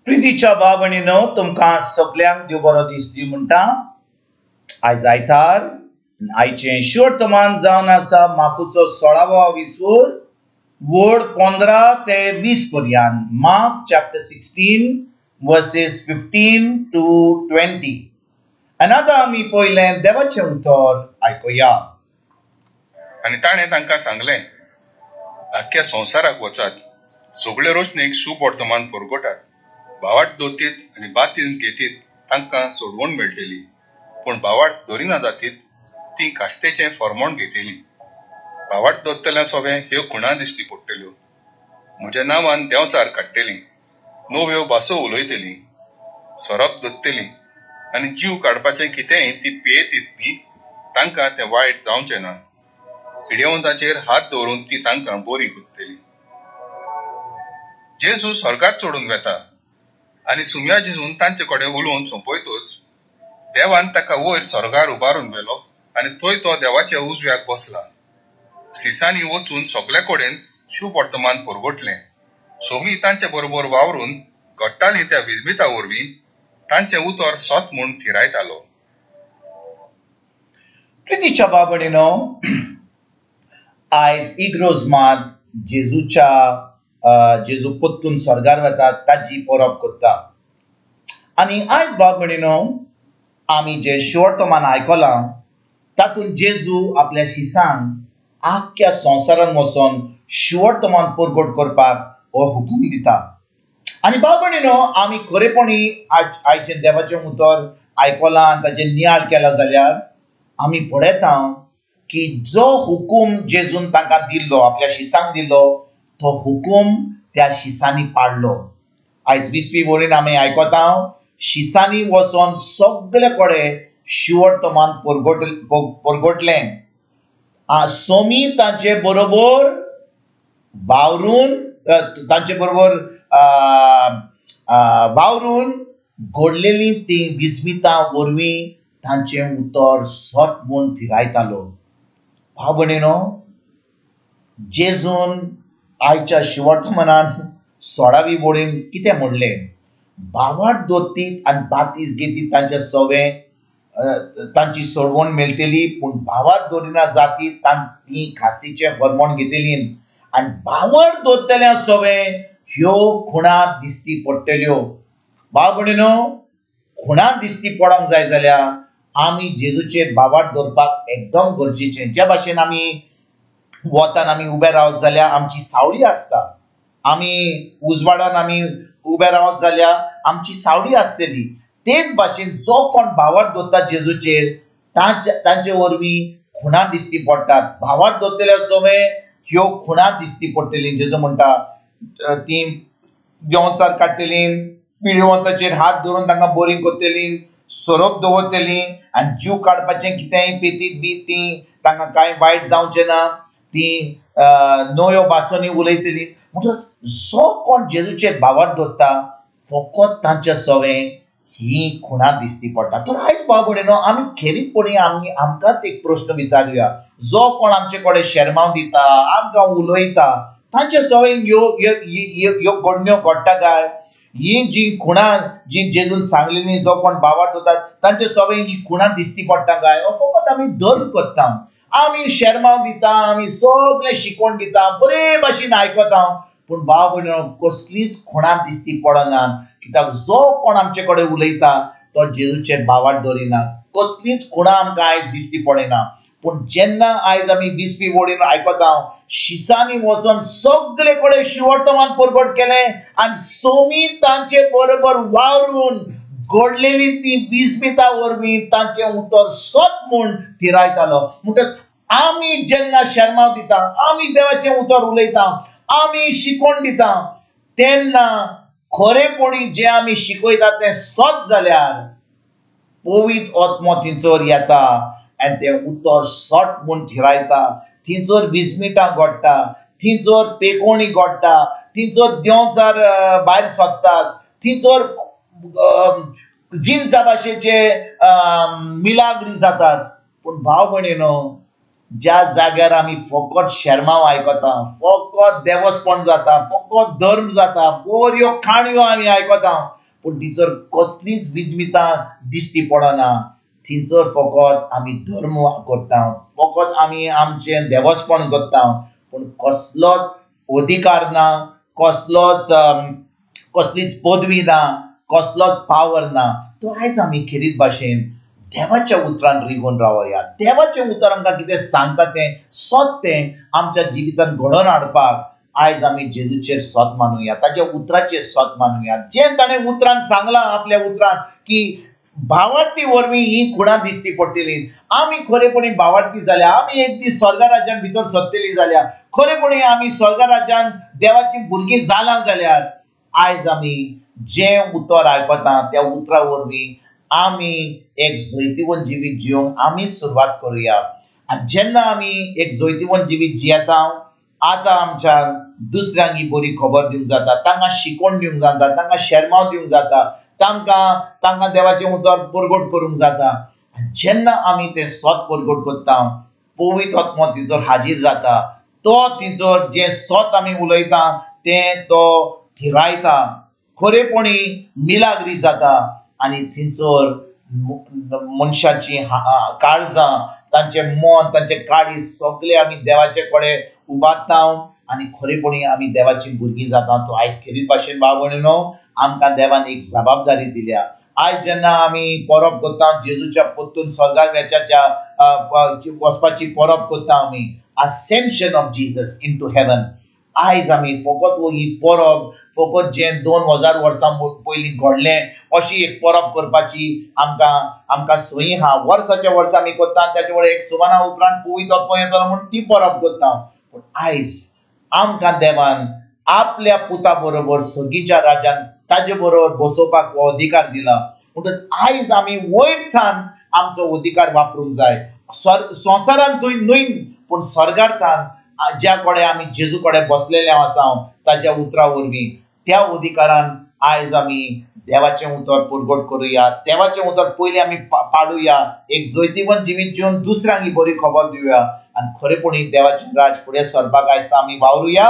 प्रितीच्या बाबणीनो तुमकां सगल्यांक देव बरो दीस दी म्हणटा। आयज आयतार आयचें शिवर्तमान जावन आसा माकूचो 16वा विसवोर वोड 15 ते 20 पर्यंत। Mark chapter 16 versus 15 to 20। आनी आतां आमी पयलें देवाचें उतर आयकुया। आनी ताणें तांकां सांगलें, आख्ख्या संवसाराक वचात, सगळे रोशणेक शुभ वर्तमान परगटात। भावार्थ दोतीत आनी बातीन घेतीत तांकां सोडवण मेळटली, पूण भावार्थ दोरिना जातीत ती कास्तेचें फर्मोण घेतली। भावार्थ दोत्तल्यां सोबे ह्यो खुणां दिश्टी पडटल्यो। म्हज्या नांवान देंवचार काडटलीं, नव्यो भासो उलयतलीं, सोरोप धरतलीं आनी जीव काडपाचें कितेंय ती पियेतीत न्ही, तांकां तें वायट जावचें ना। पिडेवंताचेर हात दवरून ती तांकां बरी करतली। जेजू स्वर्गात चडून वेता आनी सुम्या जिजून तांचे कडेन उलोवन सोंपयतोच देवान ताका वयर स्वर्गार उबारून व्हेलो आनी थंय तो देवाच्या उजव्याक बसला। सिसांनी वचून सगळे कडेन शुभ वर्तमान परगटलें। सोमी तांचे बरोबर वावरून घडटालीं त्या विजमिता वरवीं तांचें उतर सोत म्हूण थिरायतालो। प्रितीच्या बाबणीनो आयज इग्रोज मात जेजू पोत्तून स्वर्गार वतात ताची परब करता। आनी आयज बाबणीनो आमी जे शिवर्तमान आयकलां तातूंत जेजू आपल्या शिसांक आख्ख्या संवसारान वचोन शिवर्तमान परगट करपाक हो हुकूम दिता। आनी बाबणीनो आमी खरेपणी आयचें देवाचें उतर आयकलां आनी ताचें नियाळ केला जाल्यार आमी पळयता की जो हुकूम जेजून तांकां दिल्लो, आपल्या शिसांक दिल्लो, तो हुकूम त्या शिसांनी पाळलो। आयज 20वी वरीन आमी आयकता शिसांनी वचोन सगळे कडेन शिवर्तमान परगटलें। सोमी तांचे बरोबर वावरून घडलेलीं ती विस्मितां वरवीं तांचें उतर सोट म्हूण थिरायतालो। भावभयणीनो, जेजून आयच्या शिवर्तमानान 16वी वोडीन कितें म्हणलें? भावार्थ दोत्तीत आनी बातीस घेतीत तांचे सोवे तांची सोडवण मेळटली, पूण भावार्थ दोरिना जातीत ती खास्तीचें फर्मोण घेतलीं आनी भावार्थ दोत्तल्या सोवे ह्यो खुणां दिश्टी पडटल्यो। भावभयणीनो, खुणां दिश्टी पडोंक जाय जाल्यार आमी जेजूचेर भावार्थ दवरपाक एकदम गरजेचें। ज्या भाशेन आमी वतान आमी उबे रावत जाल्यार आमची सावळी आसता, आमी उजवाडान आमी उबे रावत जाल्यार आमची सावळी आसतली, तेच भाशेन जो कोण भावार्थ दवरता जेजूचेर तांचे वरवीं खुणां दिश्टी पडटात। भावार्थ दवरतल्या सोवे ह्यो खुणां दिश्टी पडटलीं। जेजू म्हणटा ती देंवचार काडटलीं, पिडेवंताचेर हात धरून तांकां बरीं करतलीं, सोरोप दवरतलीं आनी जीव काडपाचें कितेंय पेतीत बी ती तांकां कांय वायट जावचें ना, ती नव्यो भासोनी उलयतलीं। म्हणटच जो कोण जेजूचेर भावार्थ दवरता फकत तांचे सोवे ही खुणां दिश्टी पडटा। तर आयज बाबणीनो आमी खेरीतपणी आमकांच एक प्रश्न विचारुया, जो कोण आमचे कडेन शर्माव दिता, आमकां उलयता, तांचे सोवे ह्यो गडण्यो घडटा काय? ही जी खुणां जी जेजून सांगलेली, जो कोण भावार्थ दवरता तांचे सोवे ही खुणां दिश्टी पडटा काय? फकत आमी धर्म करता, आमी शर्माव दिता, आमी सगळें शिकोवन दिता, बरे भाशेन आयकता, पूण भाव भयणीनो कसलीच खुणां दिश्टी पडना। कित्याक जो कोण आमचे कडेन उलयता तो जेजूचेर भावार्थ दवरिना, कसलीच खुणां आमकां आयज दिश्टी पडिना। पूण जेन्ना आयज आमी 20वी वोडीन आयकता शिसांनी वचोन सगळे कडेन शिवर्तमान परगट केलें आनी सोमी तांचे बरोबर वावरून घडलेली ती विस्मिता वरवीं तांचें उतर सोत म्हूण थिरायतालो। म्हणटच आमी जेन्ना शर्माव दिता, आमी देवाचें उतर उलयता, आमी शिकोवन दिता, तेन्ना खरेपणी जें आमी शिकयता तें सोत जाल्यार पवित्र आत्मो थिंचर येता आनी तें उतर सोट म्हूण थिरायता। थिंचर विस्मितां घडटा, थिंचर पेकोणी घडटा, थिंचर देंवचार भायर सरतात, थिंचर जिन्सा भाशेचे मिलाग्री जातात। पूण भाव भयणीनो, ज्या जाग्यार आमी फकत शर्माव आयकता, फकत देवस्पण जाता, फकत धर्म जाता, बऱ्यो खाणयो आमी आयकता, पूण थंयसर कसलीच विजमितां दिसती पडना. थंयसर फकत आमी धर्म करता, फकत आमी आमचें देवस्पण करता, पूण कसलोच अधिकार ना, कसलीच पदवी ना, कसलोच पावर ना. तो आयज आमी खेरीत भाशेन देवाच्या उतरान रिगून रावया. देवाचें उतर आमकां कितें सांगता तें सत्य आमच्या जिवितांत घडोवन हाडपाक आयज आमी जेजूचेर सत मानूया, ताच्या उतराचेर सत मानूया. जें ताणें उतरान सांगलां आपल्या उतरान की भावार्थी वरवीं ही खुणां दिसती पडटलीं, आमी खरेपणी भावार्थी जाल्या, आमी एक दीस स्वर्गा राज्यान भितर सरतलीं जाल्यार, खरेपणी आमी स्वर्गा राज्यान देवाचीं भुरगीं जालां जाल्यार आयज आमी जें उतर आयकता त्या उतरा वरवीं आमी एक जैतिवंत जिवीत जिवंक आमी सुरवात करुया. आनी जेन्ना आमी एक जैतिवंत जिवीत जियेता, आतां आमच्यान दुसऱ्यांक ही बरी खबर दिवंक जाता, तांकां शिकवण दिवंक जाता, तांकां शेरमाव दिवंक जाता, तांकां देवाचें उतर परगट करूंक जाता. आनी जेन्ना आमी तें सत परगट करता, पवित्र आत्मो थंयसर हाजीर जाता. तो थंयसर जें सत आमी उलयता तें तो थिरायता, खरेपणी मिलाग्री जाता. आनी थंयसर मनशाची काळजां, तांचें मन, तांचें काळीज सगळें आमी देवाचे कडेन उबारता आनी खरेपणी आमी देवाची भुरगीं जाता. तो आयज खेरीत भाशेन भाव भयणीनो, आमकां देवान एक जबाबदारी दिल्या. आयज जेन्ना आमी परब करता, जेजूच्या परतून स्वर्गाक वचपाची परब करता आमी, ascension of Jesus into heaven. आयज आमी फकत ही परब, फकत जें 2000 वर्सां पयलीं घडलें अशी एक परब करपाची आमकां संय हा. वर्साच्या वर्सा आमी करता, त्याच्या वेळेर एक सुमाना उपरांत पवित्र आत्मो येतलो म्हणून ती परब करता. पूण आयज आमकां देवान आपल्या पुता बरोबर सर्गीच्या राज्यान ताजे बरोबर बसोवपाक हो अधिकार दिला. म्हणटच आयज आमी वयरथान आमचो अधिकार वापरूंक जाय. संवसारान थंय न्हय, पूण स्वर्गार्थान ज्या कडेन आमी जेजू कडेन बसलेले आसा ताच्या उतरा वरवीं, त्या अधिकारान आयज आमी देवाचें उतर परगट करुया. देवाचें उतर पयलीं आमी पाळुया, एक जैतिवंत जिवीत जिवन दुसऱ्यांक ही बरी खबर दिवया. आनी खरेपणी देवाचें राज फुडें सरपाक आयज आमी वावरुया.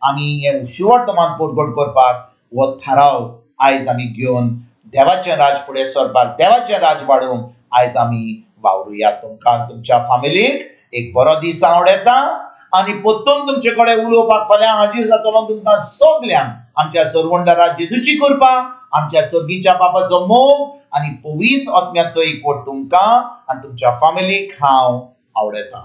आमी हें शिवर्तमान परगट करपाक हो थाराव आयज आमी घेवन देवाचें राज फुडें सरपाक, देवाचें राज वाडोवंक आयज आमी वावरुया. तुमकां तुमच्या फॅमिलीक एक बरो दीस हांव येता आनी परतून तुमचे कडेन उलोवपाक फाल्यां हाजीर जातलो. तुमकां सगल्यांक आमच्या सर्वंडरा जेजूची कृपा, आमच्या सर्गीच्या बापाचो मोग आनी पवित्र आत्म्याचो एकवट तुमकां आनी तुमच्या फॅमिलीक हांव आवडयतां.